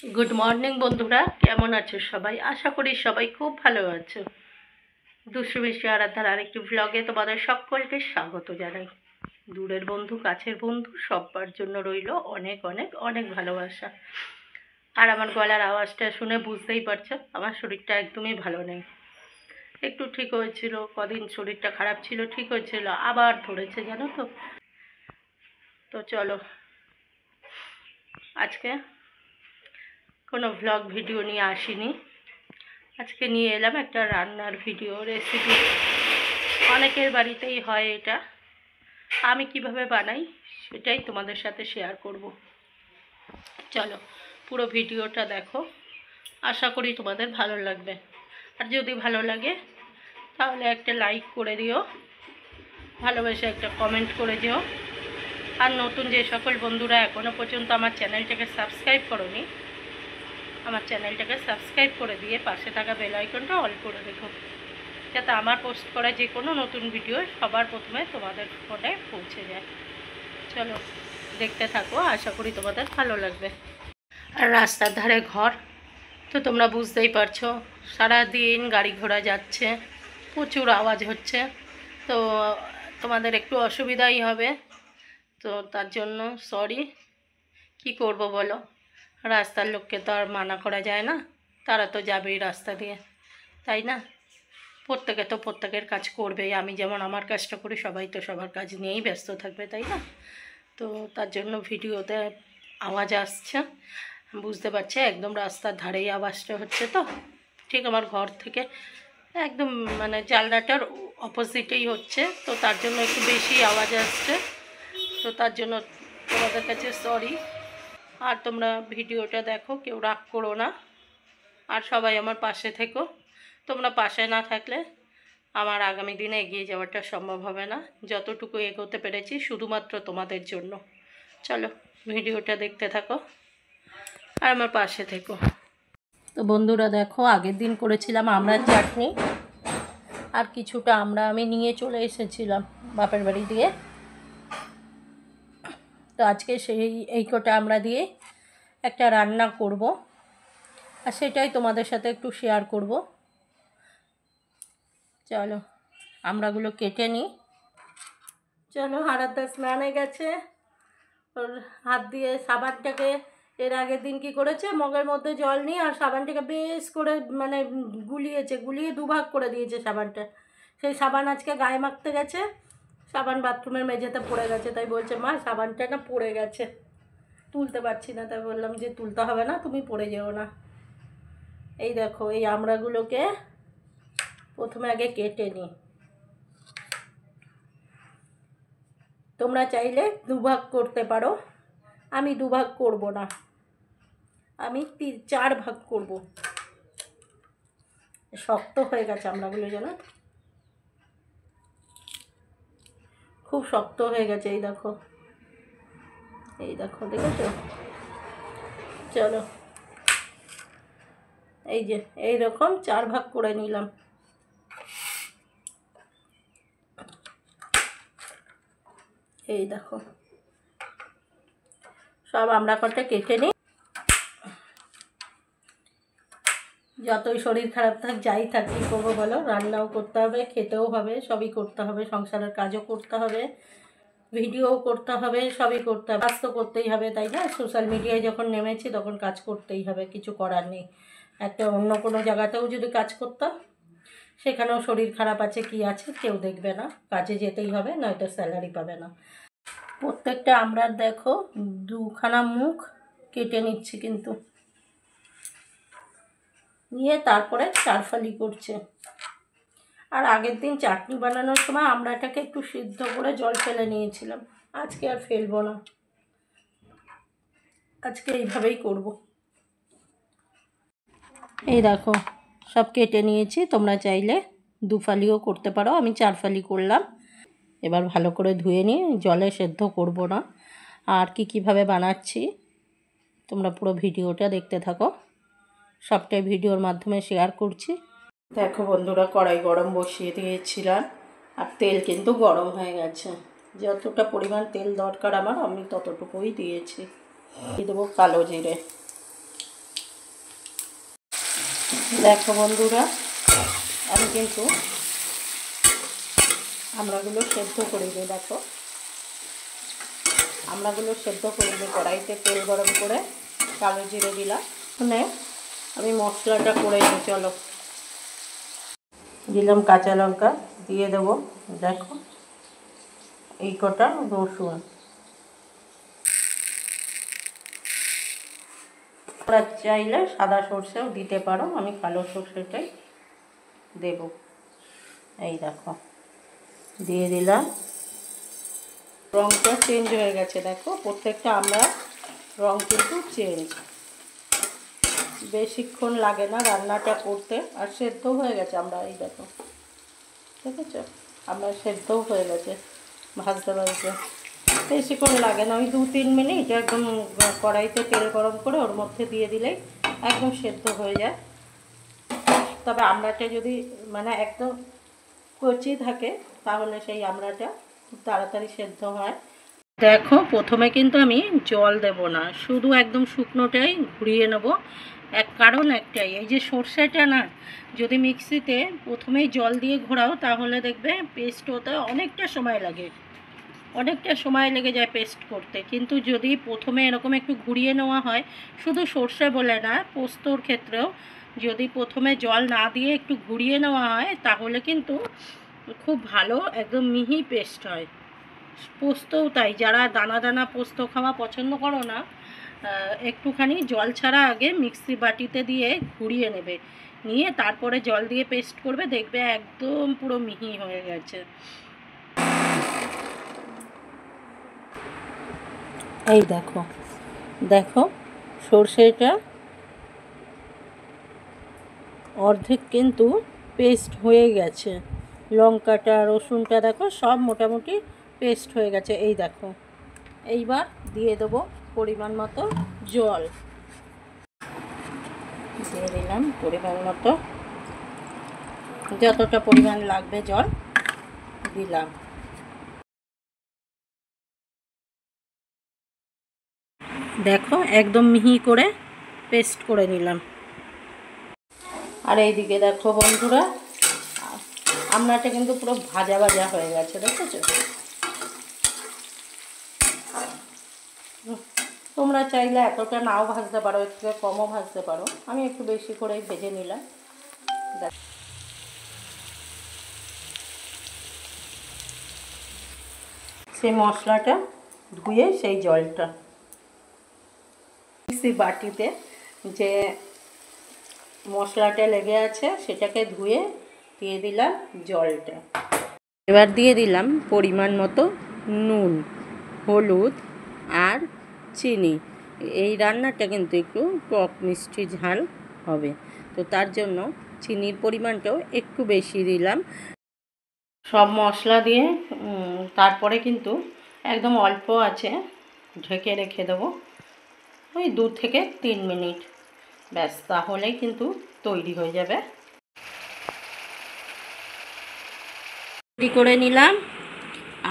Good morning বন্ধুরা, কেমন আছো সবাই? আশা করি সবাই খুব ভালো আছো। দুষ্টু মিষ্টি আরাধ্যার আরেকটি ভ্লগে তোমাদের সকলকে স্বাগত জানাই। দূরের বন্ধু, কাছের বন্ধু, সবার জন্য রইল অনেক অনেক অনেক ভালোবাসা। আর আমার গলার আওয়াজটা শুনে বুঝতেই পারছো, আমার শরীরটা একদমই ভালো নেই। একটু ঠিক হয়েছিল, কদিন শরীরটা খারাপ ছিল, ঠিক হয়েছিল, আবার ধরেছে জানো তো। তো চলো, আজকে কোনো ভ্লগ ভিডিও নিয়ে আসিনি। আজকে নিয়ে এলাম একটা রান্নার ভিডিও, রেসিপি। অনেকের বাড়িতেই হয় এটা, আমি কিভাবে বানাই সেটাই তোমাদের সাথে শেয়ার করব। চলো পুরো ভিডিওটা দেখো, আশা করি তোমাদের ভালো লাগবে। আর যদি ভালো লাগে তাহলে একটা লাইক করে দিও, ভালোবেসে একটা কমেন্ট করে দিও। আর নতুন যে সকল বন্ধুরা এখনও পর্যন্ত আমার চ্যানেলটাকে সাবস্ক্রাইব করোনি, আমার চ্যানেলটাকে সাবস্ক্রাইব করে দিয়ে পাশে থাকা বেল আইকনটা অল করে রেখো, যাতে আমার পোস্ট করা যে কোনো নতুন ভিডিও সবার প্রথমে তোমাদের ফোনে পৌঁছে যায়। চলো দেখতে থাকো, আশা করি তোমাদের ভালো লাগবে। আর রাস্তার ধারে ঘর, তো তোমরা বুঝতেই পারছো, সারাদিন গাড়ি ঘোড়া যাচ্ছে, প্রচুর আওয়াজ হচ্ছে, তো তোমাদের একটু অসুবিধাই হবে। তো তার জন্য সরি, কি করব বলো, রাস্তার লোককে তো আর মানা করা যায় না, তারা তো যাবেই রাস্তা দিয়ে, তাই না? প্রত্যেকে তো প্রত্যেকের কাজ করবেই, আমি যেমন আমার কাজটা করি, সবাই তো সবার কাজ নিয়েই ব্যস্ত থাকবে, তাই না? তো তার জন্য ভিডিওতে আওয়াজ আসছে, বুঝতে পারছে, একদম রাস্তার ধারেই আওয়াজটা হচ্ছে। তো ঠিক আমার ঘর থেকে একদম মানে জানলাটার অপোজিটেই হচ্ছে, তো তার জন্য একটু বেশি আওয়াজ আসছে। তো তার জন্য তোমাদের কাছে সরি। আর তোমরা ভিডিওটা দেখো, কেউ রাগ করো না, আর সবাই আমার পাশে থেকো। তোমরা পাশে না থাকলে আমার আগামী দিনে এগিয়ে যাওয়াটা সম্ভব হবে না। যতটুকু এগোতে পেরেছি শুধুমাত্র তোমাদের জন্য। চলো ভিডিওটা দেখতে থাকো আর আমার পাশে থেকো। তো বন্ধুরা দেখো, আগের দিন করেছিলাম আমড়ার চাটনি, আর কিছুটা আমরা আমি নিয়ে চলে এসেছিলাম বাপের বাড়ি দিয়ে। তো আজকে এই কটা আমরা দিয়ে একটা রান্না করব, আর সেটাই তোমাদের সাথে একটু শেয়ার করব। চলো আমড়াগুলো কেটে নিই। চলো, আরাধ্যা স্নানে গেছে, ওর হাত দিয়ে সাবানটাকে, এর আগের দিন কী করেছে, মগের মধ্যে জল নিয়ে আর সাবানটাকে বেশ করে মানে গুলিয়ে দুভাগ করে দিয়েছে সাবানটা। সেই সাবান আজকে গায়ে মাখতে গেছে, সাবান বাথরুমের মেঝেতে পড়ে গেছে, তাই বলছে মা সাবানটা না পড়ে গেছে, তুলতে পারছি না। তাই বললাম যে তুলতে হবে না, তুমি পড়ে যেও না। এই দেখো, এই আমড়াগুলোকে প্রথমে আগে কেটে নিই। তোমরা চাইলে দুভাগ করতে পারো, আমি দুভাগ করব না, আমি 4 ভাগ করব। শক্ত হয়ে গেছে আমড়াগুলো, জানো, খুব শক্ত হয়ে গেছে। এই দেখো, এই দেখো, দেখেছো? চলো, এই যে এইরকম 4 ভাগ করে নিলাম। এই দেখো, সব আমরা কটা কেটে নিই। যতই শরীর খারাপ থাক, যাই থাক, কী করবো বলো, রান্নাও করতে হবে, খেতেও হবে, সবই করতে হবে, সংসারের কাজও করতে হবে, ভিডিও করতে হবে, সবই করতে হবে, কাজ তো করতেই হবে, তাই না? সোশ্যাল মিডিয়ায় যখন নেমেছি তখন কাজ করতেই হবে, কিছু করার নেই। একটা অন্য কোনো জায়গাতেও যদি কাজ করতাম, সেখানেও শরীর খারাপ আছে কি আছে কেউ দেখবে না, কাজে যেতেই হবে, নয়তো স্যালারি পাবে না। প্রত্যেকটা আমরা দেখো 2খানা মুখ কেটে নিচ্ছি, কিন্তু নিয়ে তারপরে 4 ফালি করছে। আর আগের দিন চাটনি বানানোর সময় আমড়াটাকে একটু সিদ্ধ করে জল ফেলে নিয়েছিলাম, আজকে আর ফেলবো না, আজকে এইভাবেই করব। এই দেখো, সব কেটে নিয়েছি, তোমরা চাইলে 2 ফালিও করতে পারো, আমি 4 ফালি করলাম। এবার ভালো করে ধুয়ে নিয়ে জলে সেদ্ধ করব না। আর কীভাবে বানাচ্ছি তোমরা পুরো ভিডিওটা দেখতে থাকো, সবটাই ভিডিওর মাধ্যমে শেয়ার করছি। দেখো বন্ধুরা, কড়াই গরম বসিয়ে দিয়েছিলাম, আর তেল কিন্তু গরম হয়ে গেছে। যতটা পরিমাণ তেল দরকার আমার, আমি ততটুকুই দিয়েছি। দিয়ে দেবো কালো জিরে, দেখো বন্ধুরা, আমি কিন্তু আমড়াগুলো সেদ্ধ করে দিই। দেখো আমড়াগুলো সেদ্ধ করে দিই, কড়াইতে তেল গরম করে কালো জিরে দিলাম। মানে আমি মশলাটা করে নিই। চলো, দিলাম কাঁচা লঙ্কা, দিয়ে দেবো দেখো এই কটা রসুন। তোমরা চাইলে সাদা সর্ষেও দিতে পারো, আমি কালো সর্ষেটাই দেব। এই দেখো দিয়ে দিলাম। রঙটা চেঞ্জ হয়ে গেছে, দেখো প্রত্যেকটা আমরা রঙ কিন্তু চেঞ্জ। বেশিক্ষণ লাগে না রান্নাটা করতে, আর সেদ্ধ হয়ে গেছে আমরা। এই দেখো ঠিক আছে, আমরা সেদ্ধও হয়ে গেছে ভাজতে ভাজতে। বেশিক্ষণ লাগে না, ওই 2-3 মিনিট একদম কড়াইতে তেল গরম করে ওর মধ্যে দিয়ে দিলেই একদম সেদ্ধ হয়ে যায়। তবে আমড়াটা যদি মানে একদম কচি থাকে তাহলে সেই আমড়াটা খুব তাড়াতাড়ি সেদ্ধ হয়। দেখো প্রথমে কিন্তু আমি জল দেব না, শুধু একদম শুকনোটাই ঘুরিয়ে নেব। কারণ একটাই, এই যে সর্ষেটা না, যদি মিক্সিতে প্রথমেই জল দিয়ে ঘোরাও তাহলে দেখবে পেস্ট হতে অনেকটা সময় লাগে, অনেকটা সময় লেগে যায় পেস্ট করতে। কিন্তু যদি প্রথমে এরকম একটু ঘুরিয়ে নেওয়া হয়, শুধু সর্ষে বলে না, পোস্তর ক্ষেত্রেও যদি প্রথমে জল না দিয়ে একটু ঘুরিয়ে নেওয়া হয় তাহলে কিন্তু খুব ভালো একদম মিহি পেস্ট হয়। পোস্তও তাই, যারা দানা দানা পোস্ত খাওয়া পছন্দ করো না, একটুখানি জল ছাড়া আগে মিক্সি বাটিতে দিয়ে ঘুরিয়ে নেবে, নিয়ে তারপরে জল দিয়ে পেস্ট করবে, দেখবে একদম পুরো মিহি হয়ে গেছে। এই দেখো দেখো সর্ষেটা অর্ধেক কিন্তু পেস্ট হয়ে গেছে, লঙ্কাটা রসুনটা দেখো সব মোটামুটি পেস্ট হয়ে গেছে। এই দেখো এইবার দিয়ে দেবো পরিমাণ মতো জল, দিয়ে দিলাম পরিমাণ মতো, যতটা পরিমাণ লাগবে জল দিলাম। দেখো একদম মিহি করে পেস্ট করে নিলাম। আর এইদিকে দেখো বন্ধুরা, আমড়াটা কিন্তু পুরো ভাজা ভাজা হয়ে গেছে, দেখেছো? তোমরা চাইলে এতটা নাও ভাজতে পারো, একটু কমও ভাজতে পারো, আমি একটু বেশি করেই ভেজে নিলাম। সেই মশলাটা ধুয়ে সেই জলটা মিক্সি বাটিতে যে মশলাটা লেগে আছে সেটাকে ধুয়ে দিয়ে দিলাম জলটা। এবার দিয়ে দিলাম পরিমাণ মতো নুন, হলুদ আর চিনি। এই রান্নাটা কিন্তু একটু টক মিষ্টি ঝাল হবে, তো তার জন্য চিনির পরিমাণটাও একটু বেশি দিলাম। সব মশলা দিয়ে তারপরে কিন্তু একদম অল্প আছে ঢেকে রেখে দেবো, ওই 2 থেকে 3 মিনিট, ব্যাস তাহলেই কিন্তু তৈরি হয়ে যাবে। তৈরি করে নিলাম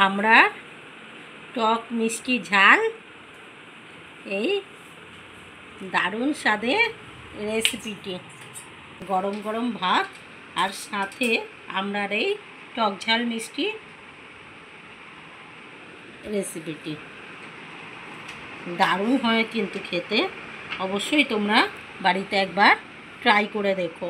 আমরা টক মিষ্টি ঝাল, এই দারুণ স্বাদের রেসিপিটি। গরম গরম ভাত আর সাথে আমরার এই টক ঝাল মিষ্টি রেসিপিটি দারুণ হয় কিন্তু খেতে। অবশ্যই তোমরা বাড়িতে একবার ট্রাই করে দেখো।